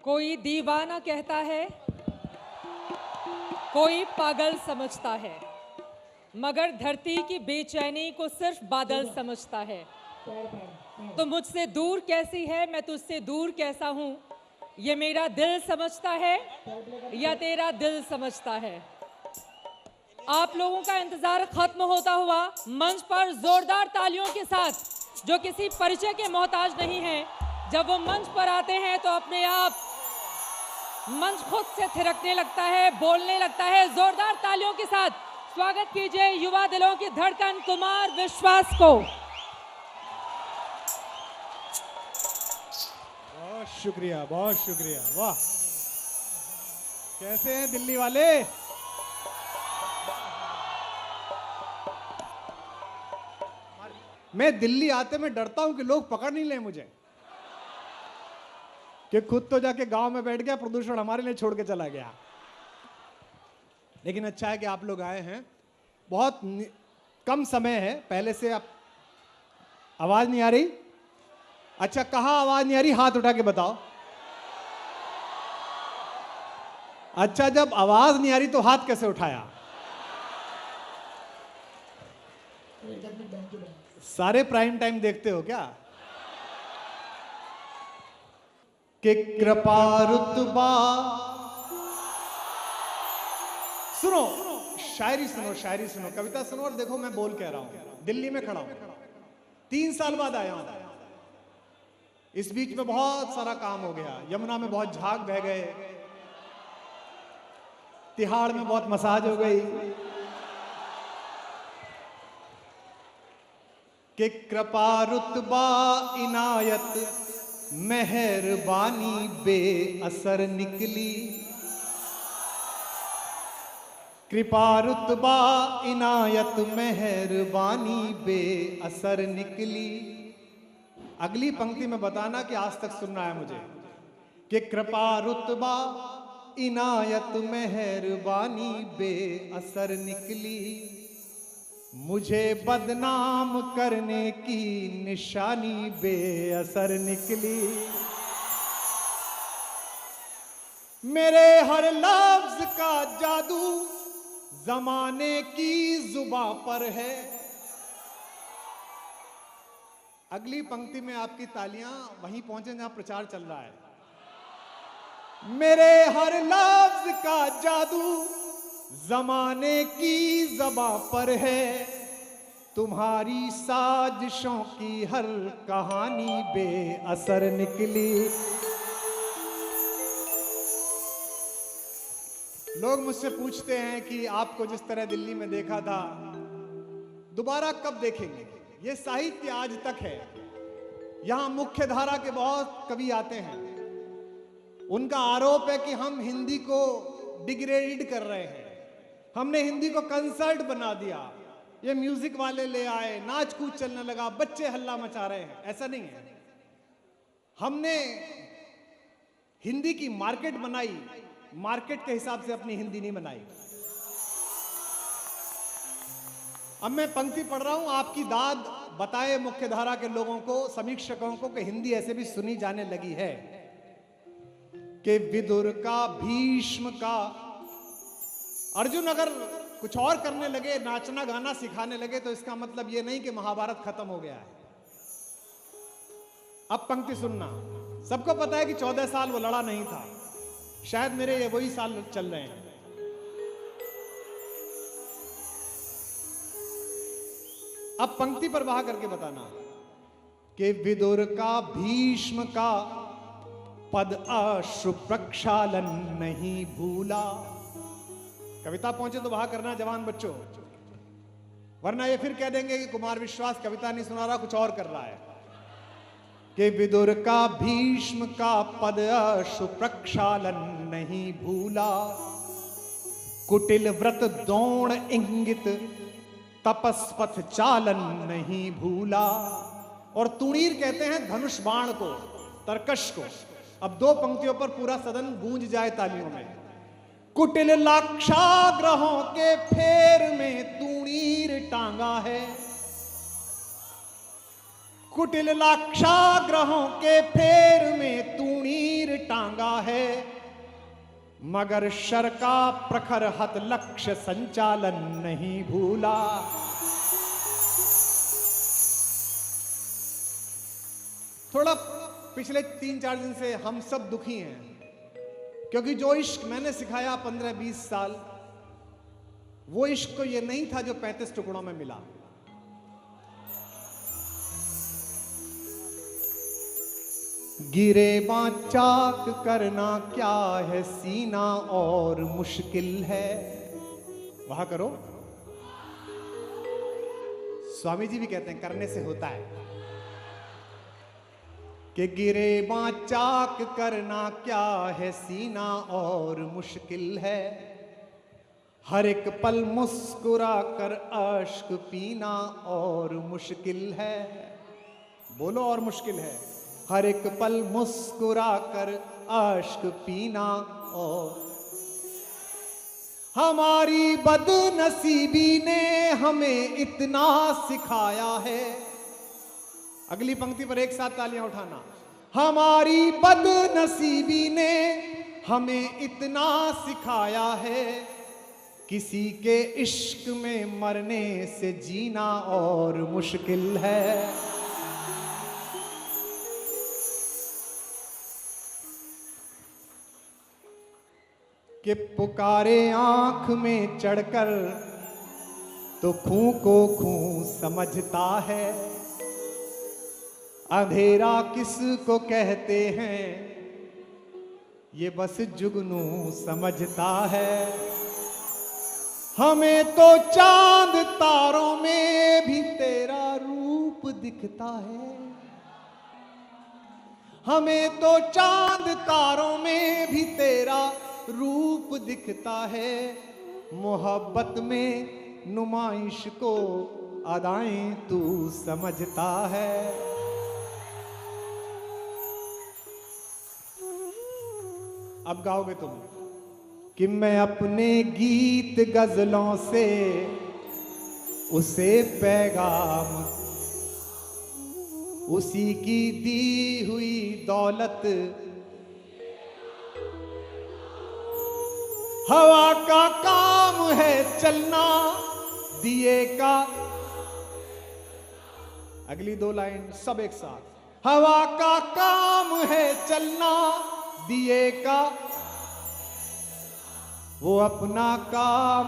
कोई दीवाना कहता है, कोई पागल समझता है, मगर धरती की बेचैनी को सिर्फ बादल समझता है। तो मुझसे दूर कैसी है, मैं तुझसे दूर कैसा हूं, ये मेरा दिल समझता है या तेरा दिल समझता है। आप लोगों का इंतजार खत्म होता हुआ मंच पर जोरदार तालियों के साथ, जो किसी परिचय के मोहताज नहीं है, जब वो मंच पर आते हैं तो अपने आप मंच खुद से थिरकने लगता है, बोलने लगता है। जोरदार तालियों के साथ स्वागत कीजिए युवा दिलों की धड़कन कुमार विश्वास को। बहुत शुक्रिया, बहुत शुक्रिया। वाह, कैसे हैं दिल्ली वाले? मैं दिल्ली आते में डरता हूं कि लोग पकड़ नहीं लें मुझे, कि खुद तो जाके गांव में बैठ गया, प्रदूषण हमारे लिए छोड़ के चला गया। लेकिन अच्छा है कि आप लोग आए हैं। बहुत कम समय है, पहले से आप आवाज नहीं आ रही? अच्छा, कहां आवाज नहीं आ रही? हाथ उठा के बताओ। अच्छा, जब आवाज नहीं आ रही तो हाथ कैसे उठाया? सारे प्राइम टाइम देखते हो क्या? कि कृपा रुतबा सुनो, शायरी सुनो, शायरी सुनो, कविता सुनो और देखो मैं बोल कह रहा हूं। दिल्ली में खड़ा हूं, 3 साल बाद आया हूं। इस बीच में बहुत सारा काम हो गया। यमुना में बहुत झाग बह गए, तिहाड़ में बहुत मसाज हो गई। कि कृपा रुतबा इनायत मेहरबानी बेअसर निकली। कृपा रुतबा इनायत मेहरबानी बेअसर निकली। अगली पंक्ति में बताना कि आज तक सुनना है मुझे। कि कृपा रुतबा इनायत मेहरबानी बेअसर निकली। मुझे बदनाम करने की निशानी बेअसर निकली। मेरे हर लफ्ज का जादू जमाने की जुबां पर है। अगली पंक्ति में आपकी तालियां वहीं पहुंचे जहां प्रचार चल रहा है। मेरे हर लफ्ज का जादू जमाने की ज़बां पर है। तुम्हारी साजिशों की हर कहानी बेअसर निकली। लोग मुझसे पूछते हैं कि आपको जिस तरह दिल्ली में देखा था दोबारा कब देखेंगे। ये साहित्य आज तक है। यहां मुख्य धारा के बहुत कवि आते हैं। उनका आरोप है कि हम हिंदी को डिग्रेड कर रहे हैं, हमने हिंदी को कंसर्ट बना दिया। ये म्यूजिक वाले ले आए, नाच कूद चलने लगा, बच्चे हल्ला मचा रहे हैं। ऐसा नहीं है। हमने हिंदी की मार्केट बनाई, मार्केट के हिसाब से अपनी हिंदी नहीं बनाई। अब मैं पंक्ति पढ़ रहा हूं, आपकी दाद बताए मुख्य धारा के लोगों को, समीक्षकों को, कि हिंदी ऐसे भी सुनी जाने लगी है। कि विदुर का, भीष्म का, अर्जुन अगर कुछ और करने लगे, नाचना गाना सिखाने लगे, तो इसका मतलब यह नहीं कि महाभारत खत्म हो गया है। अब पंक्ति सुनना। सबको पता है कि 14 साल वो लड़ा नहीं था। शायद मेरे ये वही साल चल रहे हैं। अब पंक्ति पर वहा करके बताना कि विदुर का, भीष्म का पद अश्रु प्रक्षालन नहीं भूला। कविता पहुंचे तो वहां करना जवान बच्चों, वरना ये फिर कह देंगे कि कुमार विश्वास कविता नहीं सुना रहा, कुछ और कर रहा है। कि विदुर का, भीष्म का पद अश्रु प्रक्षालन नहीं भूला। कुटिल व्रत द्रोण इंगित तपस्पथ चालन नहीं भूला। और तुणीर कहते हैं धनुष बाण को, तरकश को। अब 2 पंक्तियों पर पूरा सदन गूंज जाए तालियों में। कुटिल लाक्षाग्रहों के फेर में तुणीर टांगा है। कुटिल लाक्षाग्रहों के फेर में तुणीर टांगा है, मगर शर का प्रखर हत लक्ष्य संचालन नहीं भूला। थोड़ा पिछले 3-4 दिन से हम सब दुखी हैं, क्योंकि जो इश्क मैंने सिखाया 15-20 साल, वो इश्क तो ये नहीं था जो 35 टुकड़ों में मिला। गिरे चाक करना क्या है सीना और मुश्किल है। वहां करो। स्वामी जी भी कहते हैं करने से होता है, कि गिरे चाक करना क्या है सीना और मुश्किल है, हर एक पल मुस्कुरा कर अश्क पीना और मुश्किल है। बोलो और मुश्किल है। हर एक पल मुस्कुरा कर अश्क पीना और हमारी बदनसीबी ने हमें इतना सिखाया है। अगली पंक्ति पर एक साथ तालियां उठाना। हमारी बदनसीबी ने हमें इतना सिखाया है, किसी के इश्क में मरने से जीना और मुश्किल है। कि पुकारे आंख में चढ़कर तो खूं को खूं समझता है, अंधेरा किसको कहते हैं ये बस जुगनू समझता है। हमें तो चांद तारों में भी तेरा रूप दिखता है, हमें तो चांद तारों में भी तेरा रूप दिखता है। मोहब्बत में नुमाइश को अदाएं तू समझता है। अब गाओगे तुम कि मैं अपने गीत गजलों से उसे पैगाम, उसी की दी हुई दौलत, हवा का काम है चलना दिए का। अगली 2 लाइन सब एक साथ। हवा का काम है चलना दिए का, वो अपना काम